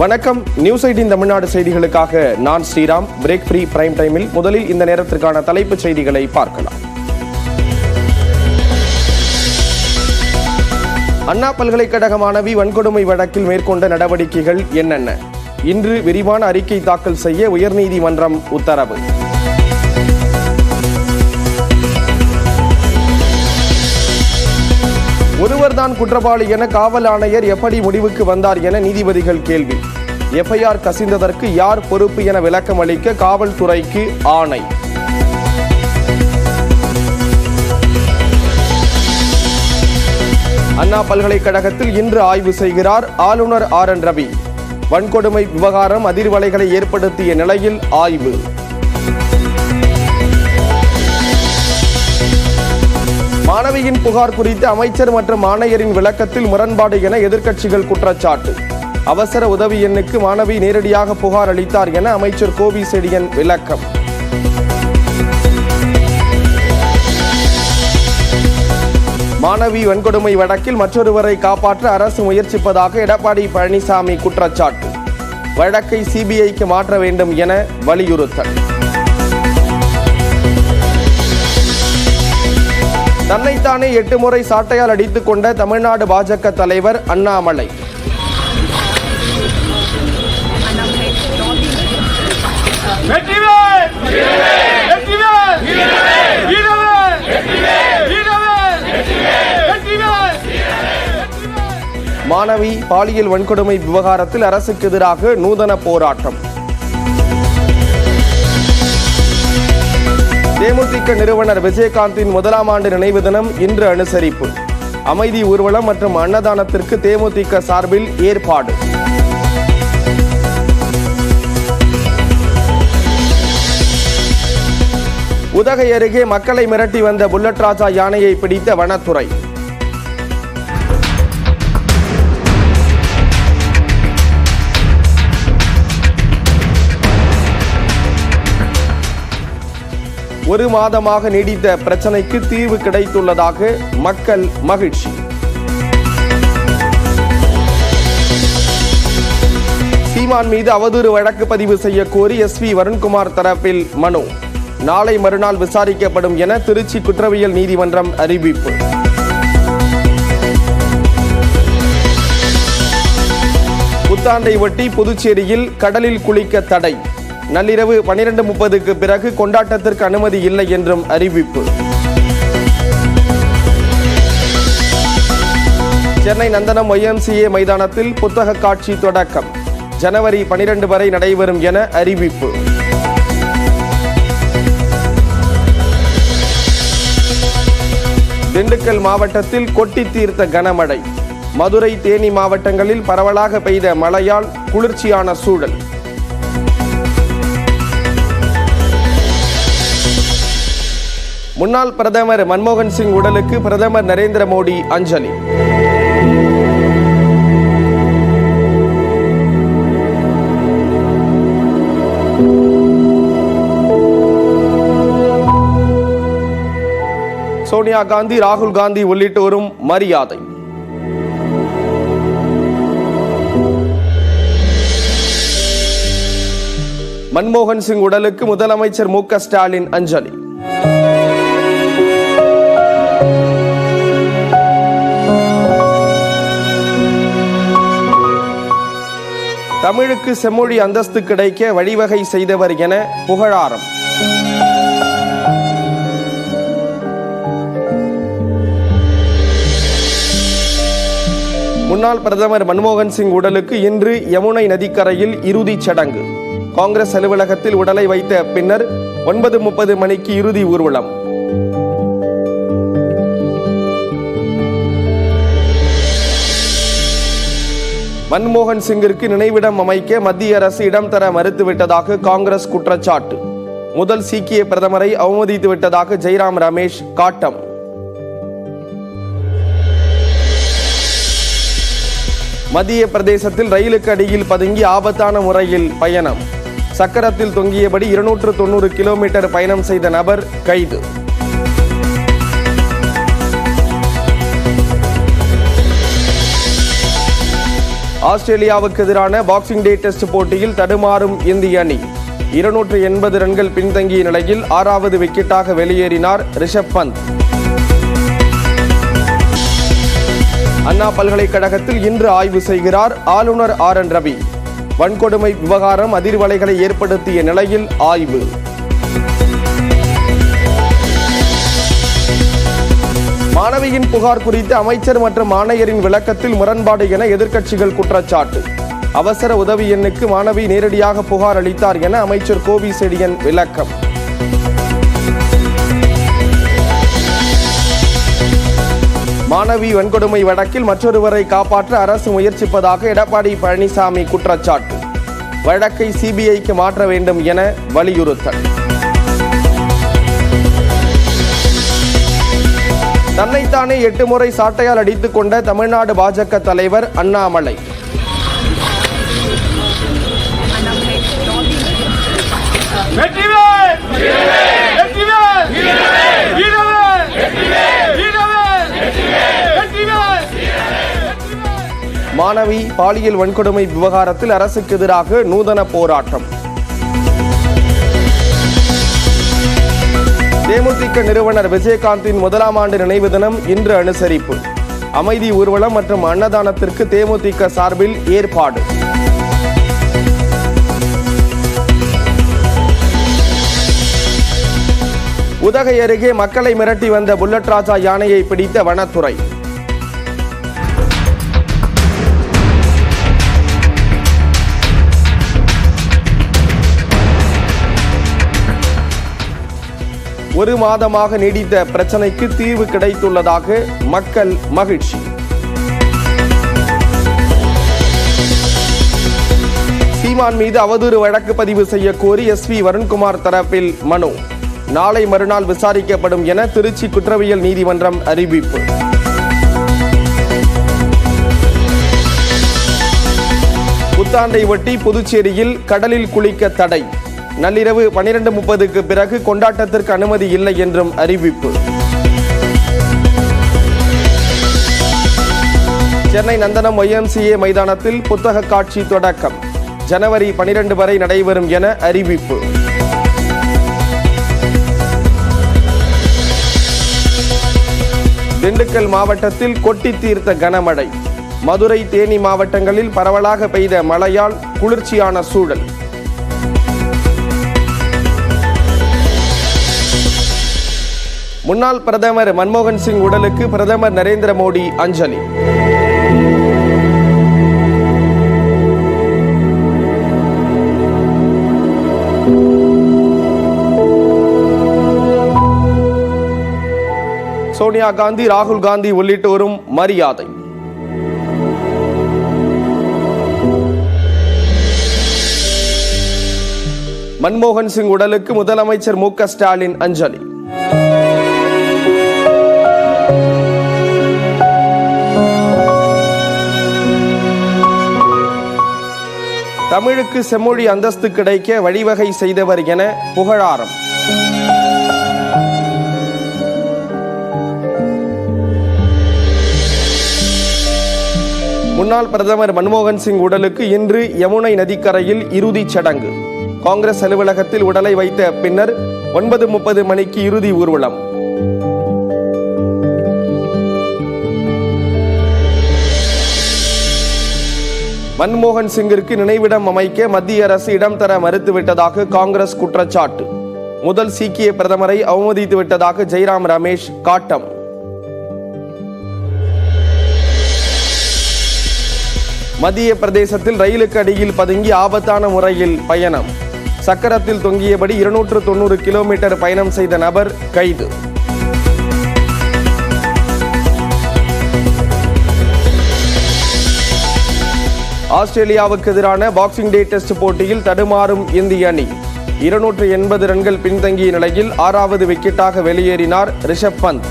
வணக்கம். நியூஸ் 18 தமிழ்நாடு செய்திகளுக்காக நான் ஸ்ரீராம். பிரேக் ஃப்ரீ பிரைம் டைமில் முதலில் இந்த நேரத்திற்கான தலைப்புச் செய்திகளை பார்க்கலாம். அண்ணா பல்கலைக்கழக மாணவி வன்கொடுமை வழக்கில் மேற்கொண்ட நடவடிக்கைகள் என்னென்ன? இன்று விரிவான அறிக்கை தாக்கல் செய்ய உயர்நீதிமன்றம் உத்தரவு. ஒருவர்தான் குற்றவாளி என காவல் ஆணையர் எப்படி முடிவுக்கு வந்தார் என நீதிபதிகள் கேள்வி. எஃப்ஐஆர் கசிந்ததற்கு யார் பொறுப்பு என விளக்கம் அளிக்க காவல்துறைக்கு ஆணை. அண்ணா பல்கலைக்கழகத்தில் இன்று ஆய்வு செய்கிறார் ஆளுநர் RN ரவி. வன்கொடுமை விவகாரம் அதிர்வலைகளை ஏற்படுத்திய நிலையில் ஆய்வு. மாணவியின் புகார் குறித்து அமைச்சர் மற்றும் ஆணையரின் விளக்கத்தில் முரண்பாடு என எதிர்க்கட்சிகள் குற்றச்சாட்டு. அவசர உதவி எண்ணுக்கு மாணவி நேரடியாக புகார் அளித்தார் என அமைச்சர் கோவி செழியன் விளக்கம். மாணவி வன்கொடுமை வழக்கில் மற்றொருவரை காப்பாற்ற அரசு முயற்சிப்பதாக எடப்பாடி பழனிசாமி குற்றச்சாட்டு. வழக்கை CBIக்கு மாற்ற வேண்டும் என வலியுறுத்தல். தன்னைத்தானே 8 முறை சாட்டையால் அடித்துக் கொண்ட தமிழ்நாடு பாஜக தலைவர் அண்ணாமலை. மாணவி பாலியல் வன்கொடுமை விவகாரத்தில் அரசுக்கு எதிராக நூதன போராட்டம். தேமுதிக நிறுவனர் விஜயகாந்தின் 1ஆம் ஆண்டு நினைவு தினம் இன்று அனுசரிப்பு. அமைதி ஊர்வலம் மற்றும் அன்னதானத்திற்கு தேமுதிக சார்பில் ஏற்பாடு. உதகை அருகே மக்களை மிரட்டி வந்த புல்லட் ராஜா யானையை பிடித்த வனத்துறை. ஒரு மாதமாக நீடித்த பிரச்சனைக்கு தீர்வு கிடைத்துள்ளதாக மக்கள் மகிழ்ச்சி. சீமான் மீது அவதூறு வழக்கு பதிவு செய்ய கோரி SV வருண்குமார் தரப்பில் மனு. நாளை மறுநாள் விசாரிக்கப்படும் என திருச்சி குற்றவியல் நீதிமன்றம் அறிவிப்பு. புத்தாண்டை ஒட்டி புதுச்சேரியில் கடலில் குளிக்க தடை. நள்ளிரவு 12:30க்கு பிறகு கொண்டாட்டத்திற்கு அனுமதி இல்லை என்றும் அறிவிப்பு. சென்னை நந்தனம் YMCA மைதானத்தில் புத்தக காட்சி தொடக்கம். ஜனவரி 12 வரை நடைபெறும் என அறிவிப்பு. திண்டுக்கல் மாவட்டத்தில் கொட்டி தீர்த்த கனமழை. மதுரை தேனி மாவட்டங்களில் பரவலாக பெய்த மழையால் குளிர்ச்சியான சூழல். முன்னாள் பிரதமர் மன்மோகன் சிங் உடலுக்கு பிரதமர் நரேந்திர மோடி அஞ்சலி. சோனியா காந்தி, ராகுல் காந்தி உள்ளிட்டோரும் மரியாதை. மன்மோகன் சிங் உடலுக்கு முதலமைச்சர் MK ஸ்டாலின் அஞ்சலி. தமிழுக்கு செம்மொழி அந்தஸ்து கிடைக்க வழிவகை செய்தவர் என புகழாரம். முன்னாள் பிரதமர் மன்மோகன் சிங் உடலுக்கு இன்று யமுனை நதிக்கரையில் இறுதிச் சடங்கு. காங்கிரஸ் அலுவலகத்தில் உடலை வைத்த பின்னர் 9:30 மணிக்கு இறுதி ஊர்வலம். மன்மோகன் சிங்கிற்கு நினைவிடம் அமைக்க மத்திய அரசு இடம் தர மறுத்துவிட்டதாக காங்கிரஸ் குற்றச்சாட்டு. முதல் சீக்கிய பிரதமரை அவமதித்து விட்டதாக ஜெய்ராம் ரமேஷ் காட்டம். மத்திய பிரதேசத்தில் ரயிலுக்கு அடியில் பதுங்கி ஆபத்தான முறையில் பயணம். சக்கரத்தில் தொங்கியபடி 290 கிலோமீட்டர் பயணம் செய்த நபர் கைது. ஆஸ்திரேலியாவுக்கு எதிரான பாக்ஸிங் டே டெஸ்ட் போட்டியில் தடுமாறும் இந்திய அணி. 280 ரன்கள் பின்தங்கிய நிலையில் 6வது விக்கெட்டாக வெளியேறினார் ரிஷப் பந்த். அண்ணா பல்கலைக்கழகத்தில் இன்று ஆய்வு செய்கிறார் ஆளுநர் RN ரவி. வன்கொடுமை விவகாரம் அதிர்வலைகளை ஏற்படுத்திய நிலையில் ஆய்வு. மாணவியின் புகார் குறித்து அமைச்சர் மற்றும் ஆணையரின் விளக்கத்தில் முரண்பாடு என எதிர்க்கட்சிகள் குற்றச்சாட்டு. அவசர உதவி எண்ணுக்கு மாணவி நேரடியாக புகார் அளித்தார் என அமைச்சர் கோவி செழியன் விளக்கம். மாணவி வன்கொடுமை வழக்கில் மற்றொருவரை காப்பாற்ற அரசு முயற்சிப்பதாக எடப்பாடி பழனிசாமி குற்றச்சாட்டு. வழக்கை CBIக்கு மாற்ற வேண்டும் என வலியுறுத்தல். தன்னைத்தானே 8 முறை சாட்டையால் அடித்துக் கொண்ட தமிழ்நாடு பாஜக தலைவர் அண்ணாமலை. மாணவி பாலியல் வன்கொடுமை விவகாரத்தில் அரசுக்கு எதிராக நூதன போராட்டம். தேமுதிக நிறுவனர் விஜயகாந்தின் 1ஆம் ஆண்டு நினைவு தினம் இன்று அனுசரிப்பு. அமைதி ஊர்வலம் மற்றும் அன்னதானத்திற்கு தேமுதிக சார்பில் ஏற்பாடு. உதகை அருகே மக்களை மிரட்டி வந்த புல்லட் ராஜா யானையை பிடித்த வனத்துறை. ஒரு மாதமாக நீடித்த பிரச்சனைக்கு தீர்வு கிடைத்துள்ளதாக மக்கள் மகிழ்ச்சி. சீமான் மீது அவதூறு வழக்கு பதிவு செய்ய கோரி SV வருண்குமார் தரப்பில் மனு. நாளை மறுநாள் விசாரிக்கப்படும் என திருச்சி குற்றவியல் நீதிமன்றம் அறிவிப்பு. புத்தாண்டை ஒட்டி புதுச்சேரியில் கடலில் குளிக்க தடை. நள்ளிரவு 12:30க்கு பிறகு கொண்டாட்டத்திற்கு அனுமதி இல்லை என்றும் அறிவிப்பு. சென்னை நந்தனம் YMCA மைதானத்தில் புத்தக காட்சி தொடக்கம். ஜனவரி 12 வரை நடைபெறும் என அறிவிப்பு. திண்டுக்கல் மாவட்டத்தில் கொட்டி தீர்த்த கனமழை. மதுரை தேனி மாவட்டங்களில் பரவலாக பெய்த மழையால் குளிர்ச்சியான சூழல். முன்னாள் பிரதமர் மன்மோகன் சிங் உடலுக்கு பிரதமர் நரேந்திர மோடி அஞ்சலி. சோனியா காந்தி, ராகுல் காந்தி உள்ளிட்டோரும் மரியாதை. மன்மோகன் சிங் உடலுக்கு முதலமைச்சர் MK ஸ்டாலின் அஞ்சலி. தமிழுக்கு செம்மொழி அந்தஸ்து கிடைக்க வழிவகை செய்தவர் என புகழாரம். முன்னாள் பிரதமர் மன்மோகன் சிங் உடலுக்கு இன்று யமுனை நதிக்கரையில் இறுதிச் சடங்கு. காங்கிரஸ் அலுவலகத்தில் உடலை வைத்த பின்னர் 9:30 மணிக்கு இறுதி ஊர்வலம். மன்மோகன் சிங்கிற்கு நினைவிடம் அமைக்க மத்திய அரசு இடம் தர மறுத்துவிட்டதாக காங்கிரஸ் குற்றச்சாட்டு. முதல் சீக்கிய பிரதமரை அவமதித்து விட்டதாக ஜெய்ராம் ரமேஷ் காட்டம். மத்திய பிரதேசத்தில் ரயிலுக்கு அடியில் பதுங்கி ஆபத்தான முறையில் பயணம். சக்கரத்தில் தொங்கியபடி 290 கிலோமீட்டர் பயணம் செய்த நபர் கைது. ஆஸ்திரேலியாவுக்கு எதிரான பாக்ஸிங் டே டெஸ்ட் போட்டியில் தடுமாறும் இந்திய அணி. 280 ரன்கள் பின்தங்கிய நிலையில் 6வது விக்கெட்டாக வெளியேறினார் ரிஷப் பந்த்.